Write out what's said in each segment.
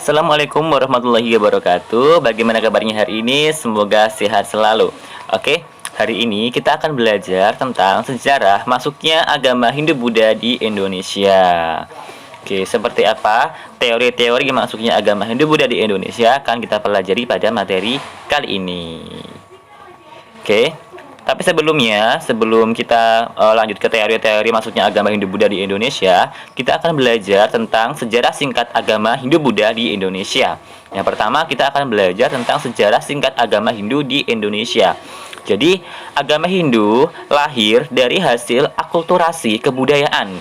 Assalamualaikum warahmatullahi wabarakatuh. Bagaimana kabarnya hari ini? Semoga sehat selalu. Oke, hari ini kita akan belajar tentang sejarah masuknya agama Hindu-Buddha di Indonesia. Oke, seperti apa teori-teori masuknya agama Hindu-Buddha di Indonesia akan kita pelajari pada materi kali ini. Oke, tapi sebelum kita lanjut ke teori-teori masuknya agama Hindu-Buddha di Indonesia, kita akan belajar tentang sejarah singkat agama Hindu-Buddha di Indonesia. Yang pertama, kita akan belajar tentang sejarah singkat agama Hindu di Indonesia. Jadi, agama Hindu lahir dari hasil akulturasi kebudayaan.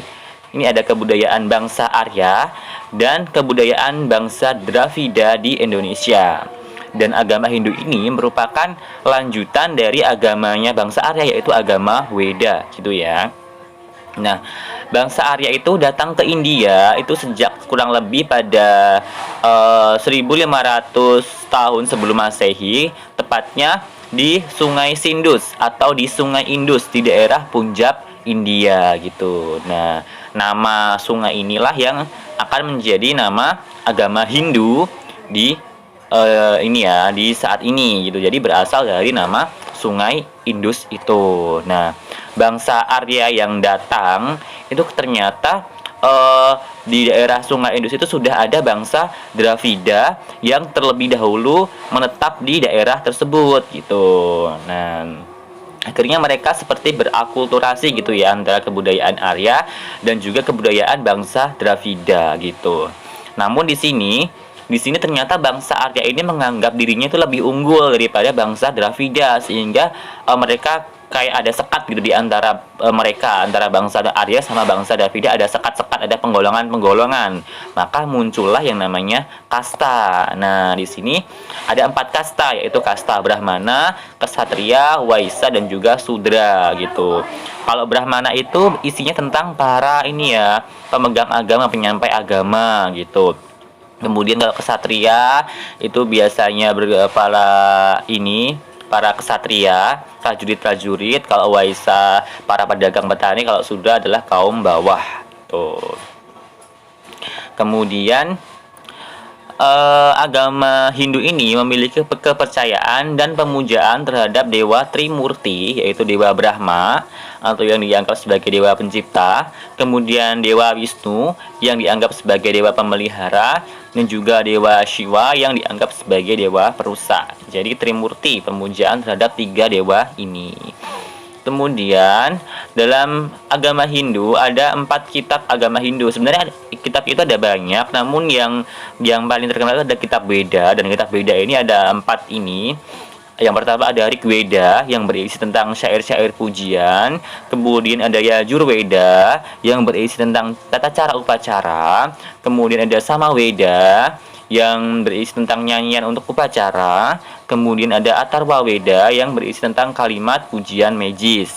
Ini ada kebudayaan bangsa Arya dan kebudayaan bangsa Dravida di Indonesia. Dan agama Hindu ini merupakan lanjutan dari agamanya bangsa Arya, yaitu agama Weda gitu ya. Nah, bangsa Arya itu datang ke India itu sejak kurang lebih pada 1500 tahun sebelum Masehi, tepatnya di Sungai Sindus atau di Sungai Indus di daerah Punjab, India gitu. Nah, nama sungai inilah yang akan menjadi nama agama Hindu di di saat ini gitu. Jadi berasal dari nama Sungai Indus itu. Nah, bangsa Arya yang datang itu ternyata di daerah Sungai Indus itu sudah ada bangsa Dravida yang terlebih dahulu menetap di daerah tersebut gitu. Nah, akhirnya mereka seperti berakulturasi gitu ya antara kebudayaan Arya dan juga kebudayaan bangsa Dravida gitu. Namun di sini ternyata bangsa Arya ini menganggap dirinya itu lebih unggul daripada bangsa Dravida, sehingga mereka kayak ada sekat gitu di antara mereka, antara bangsa Arya sama bangsa Dravida ada sekat-sekat, ada penggolongan-penggolongan. Maka muncullah yang namanya kasta. Nah, di sini ada 4 kasta, yaitu kasta Brahmana, Ksatria, Waisya dan juga Sudra gitu. Kalau Brahmana itu isinya tentang para pemegang agama, penyampai agama gitu. Kemudian kalau kesatria itu biasanya para kesatria, prajurit-prajurit. Kalau Waisya para pedagang petani. Kalau Sudra adalah kaum bawah tuh. Kemudian agama Hindu ini memiliki kepercayaan dan pemujaan terhadap dewa Trimurti, yaitu dewa Brahma atau yang dianggap sebagai dewa pencipta, kemudian dewa Wisnu yang dianggap sebagai dewa pemelihara, dan juga dewa Shiva yang dianggap sebagai dewa perusak. Jadi Trimurti, pemujaan terhadap 3 dewa ini. Kemudian dalam agama Hindu ada 4 kitab agama Hindu. Sebenarnya kitab itu ada banyak, namun yang paling terkenal ada kitab Weda, dan kitab Weda ini ada 4 ini. Yang pertama ada Rigveda yang berisi tentang syair-syair pujian. Kemudian ada Yajurveda yang berisi tentang tata cara upacara. Kemudian ada Samaveda yang berisi tentang nyanyian untuk upacara. Kemudian ada Atharva Veda yang berisi tentang kalimat pujian magis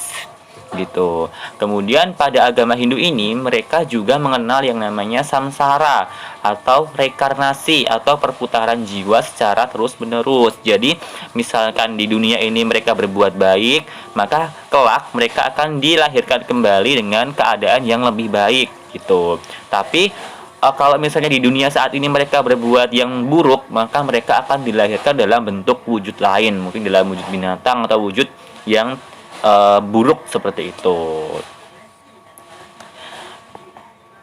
gitu. Kemudian pada agama Hindu ini mereka juga mengenal yang namanya samsara atau rekarnasi atau perputaran jiwa secara terus-menerus. Jadi misalkan di dunia ini mereka berbuat baik, maka kelak mereka akan dilahirkan kembali dengan keadaan yang lebih baik gitu. Tapi kalau misalnya di dunia saat ini mereka berbuat yang buruk, maka mereka akan dilahirkan dalam bentuk wujud lain, mungkin dalam wujud binatang atau wujud yang buruk seperti itu.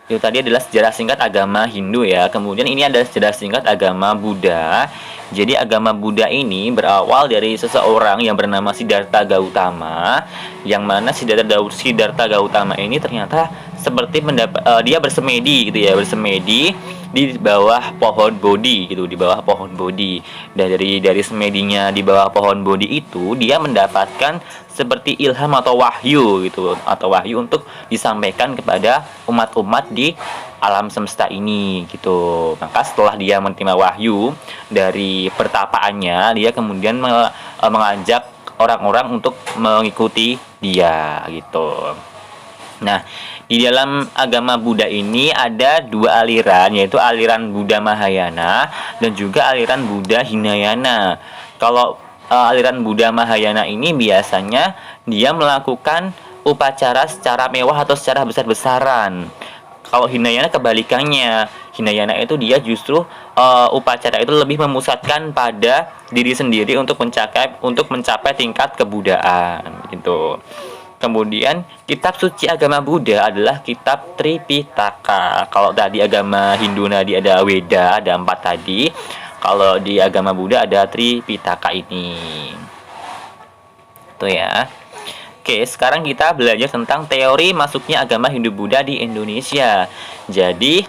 Itu tadi adalah sejarah singkat agama Hindu ya. Kemudian ini ada sejarah singkat agama Buddha. Jadi agama Buddha ini berawal dari seseorang yang bernama Siddhartha Gautama, yang mana Siddhartha Gautama ini ternyata seperti dia bersemedi gitu ya, bersemedi di bawah pohon Bodhi gitu, di bawah pohon Bodhi. Dan dari semedinya di bawah pohon Bodhi itu dia mendapatkan seperti ilham atau wahyu gitu, atau wahyu untuk disampaikan kepada umat-umat di alam semesta ini gitu. Maka setelah dia menerima wahyu dari pertapaannya, dia kemudian mengajak orang-orang untuk mengikuti dia gitu. Nah, di dalam agama Buddha ini ada 2 aliran, yaitu aliran Buddha Mahayana dan juga aliran Buddha Hinayana. Kalau aliran Buddha Mahayana ini biasanya dia melakukan upacara secara mewah atau secara besar-besaran. Kalau Hinayana kebalikannya, Hinayana itu dia justru upacara itu lebih memusatkan pada diri sendiri untuk mencapai tingkat kebudaan gitu. Kemudian kitab suci agama Buddha adalah kitab Tripitaka. Kalau tadi agama Hindu tadi ada Weda, ada 4 tadi. Kalau di agama Buddha ada Tripitaka ini. Itu ya. Oke, sekarang kita belajar tentang teori masuknya agama Hindu-Buddha di Indonesia. Jadi,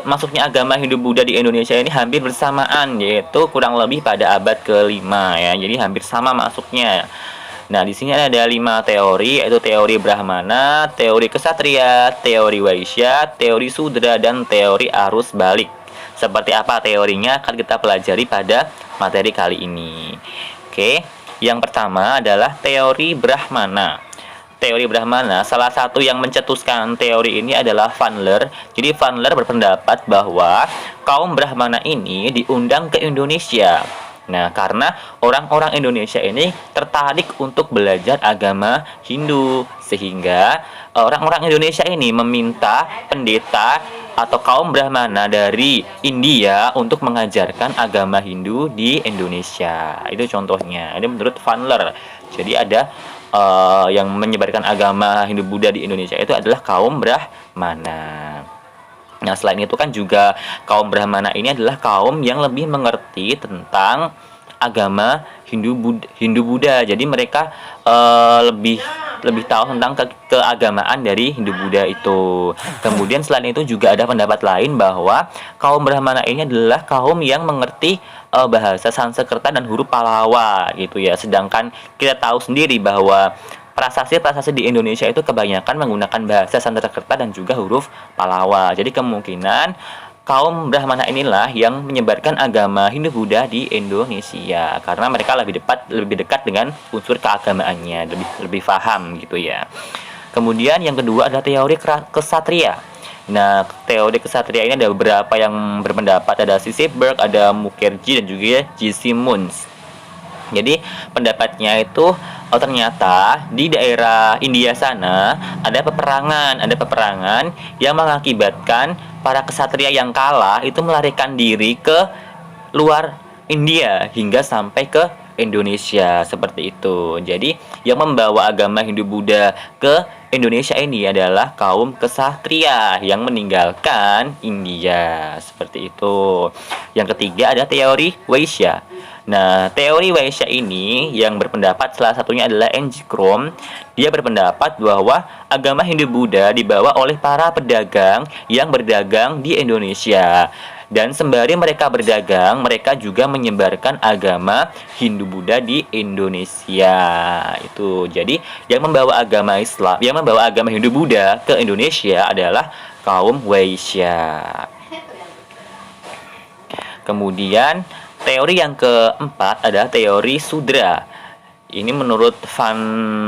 masuknya agama Hindu-Buddha di Indonesia ini hampir bersamaan, yaitu kurang lebih pada abad ke-5 ya. Jadi hampir sama masuknya. Nah, di sini ada 5 teori, yaitu teori Brahmana, teori Ksatria, teori Waisya, teori Sudra, dan teori arus balik. Seperti apa teorinya akan kita pelajari pada materi kali ini. Oke, yang pertama adalah teori Brahmana. Teori Brahmana, salah satu yang mencetuskan teori ini adalah Vanler. Jadi Vanler berpendapat bahwa kaum Brahmana ini diundang ke Indonesia. Nah, karena orang-orang Indonesia ini tertarik untuk belajar agama Hindu, sehingga orang-orang Indonesia ini meminta pendeta atau kaum Brahmana dari India untuk mengajarkan agama Hindu di Indonesia. Itu contohnya. Ini menurut Vanler. Jadi ada yang menyebarkan agama Hindu-Buddha di Indonesia itu adalah kaum Brahmana. Nah, selain itu kan juga kaum Brahmana ini adalah kaum yang lebih mengerti tentang agama Hindu-Buddha. Jadi mereka lebih tahu tentang keagamaan dari Hindu-Buddha itu. Kemudian selain itu juga ada pendapat lain bahwa kaum Brahmana ini adalah kaum yang mengerti bahasa Sanskerta dan huruf Pallava gitu ya. Sedangkan kita tahu sendiri bahwa prasasti di Indonesia itu kebanyakan menggunakan bahasa Sanskerta dan juga huruf Pallava. Jadi kemungkinan kaum Brahmana inilah yang menyebarkan agama Hindu-Buddha di Indonesia karena mereka lebih dekat dengan unsur keagamaannya, lebih paham gitu ya. Kemudian yang kedua adalah teori Ksatria. Nah, teori Ksatria ini ada beberapa yang berpendapat, ada Sisebberg, ada Mukherjee dan juga J. Simmons. Jadi pendapatnya itu ternyata di daerah India sana ada peperangan yang mengakibatkan para ksatria yang kalah itu melarikan diri ke luar India hingga sampai ke Indonesia seperti itu. Jadi yang membawa agama Hindu-Buddha ke Indonesia ini adalah kaum ksatria yang meninggalkan India seperti itu. Yang ketiga ada teori Waisya. Nah, teori Waisya ini yang berpendapat salah satunya adalah N.G. Krom. Dia berpendapat bahwa agama Hindu-Buddha dibawa oleh para pedagang yang berdagang di Indonesia. Dan sembari mereka berdagang, mereka juga menyebarkan agama Hindu-Buddha di Indonesia. Itu. Jadi, yang membawa agama Hindu-Buddha ke Indonesia adalah kaum Waisya. Kemudian teori yang keempat adalah teori Sudra. Ini menurut Van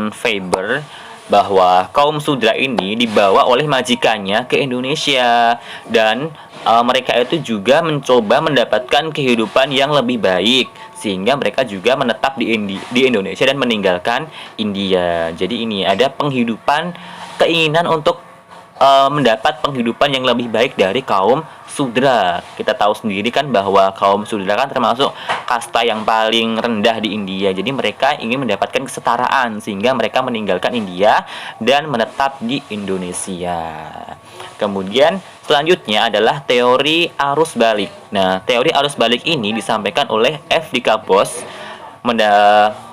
Faber bahwa kaum Sudra ini dibawa oleh majikannya ke Indonesia dan mereka itu juga mencoba mendapatkan kehidupan yang lebih baik sehingga mereka juga menetap di Indonesia dan meninggalkan India. Jadi ini ada keinginan untuk mendapat penghidupan yang lebih baik dari kaum Sudra. Kita tahu sendiri kan bahwa kaum Sudra kan termasuk kasta yang paling rendah di India. Jadi mereka ingin mendapatkan kesetaraan sehingga mereka meninggalkan India dan menetap di Indonesia. Kemudian selanjutnya adalah teori arus balik. Nah, teori arus balik ini disampaikan oleh F. Dikabos.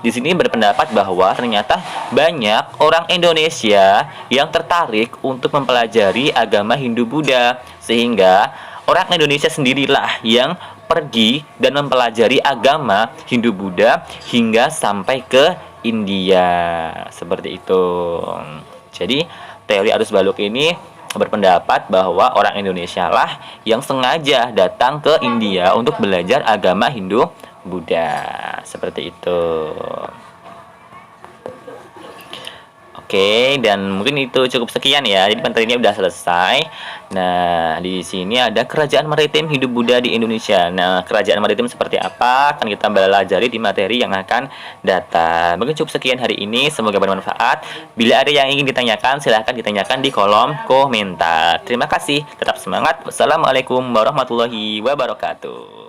Di sini berpendapat bahwa ternyata banyak orang Indonesia yang tertarik untuk mempelajari agama Hindu-Buddha sehingga orang Indonesia sendirilah yang pergi dan mempelajari agama Hindu-Buddha hingga sampai ke India seperti itu. Jadi teori arus balik ini berpendapat bahwa orang Indonesia lah yang sengaja datang ke India untuk belajar agama Hindu-Buddha seperti itu. Oke, dan mungkin itu cukup sekian ya. Jadi materinya udah selesai. Nah, di sini ada kerajaan maritim hidup Buddha di Indonesia. Nah, kerajaan maritim seperti apa akan kita pelajari di materi yang akan datang. Mungkin cukup sekian hari ini. Semoga bermanfaat. Bila ada yang ingin ditanyakan, silahkan ditanyakan di kolom komentar. Terima kasih. Tetap semangat. Wassalamualaikum warahmatullahi wabarakatuh.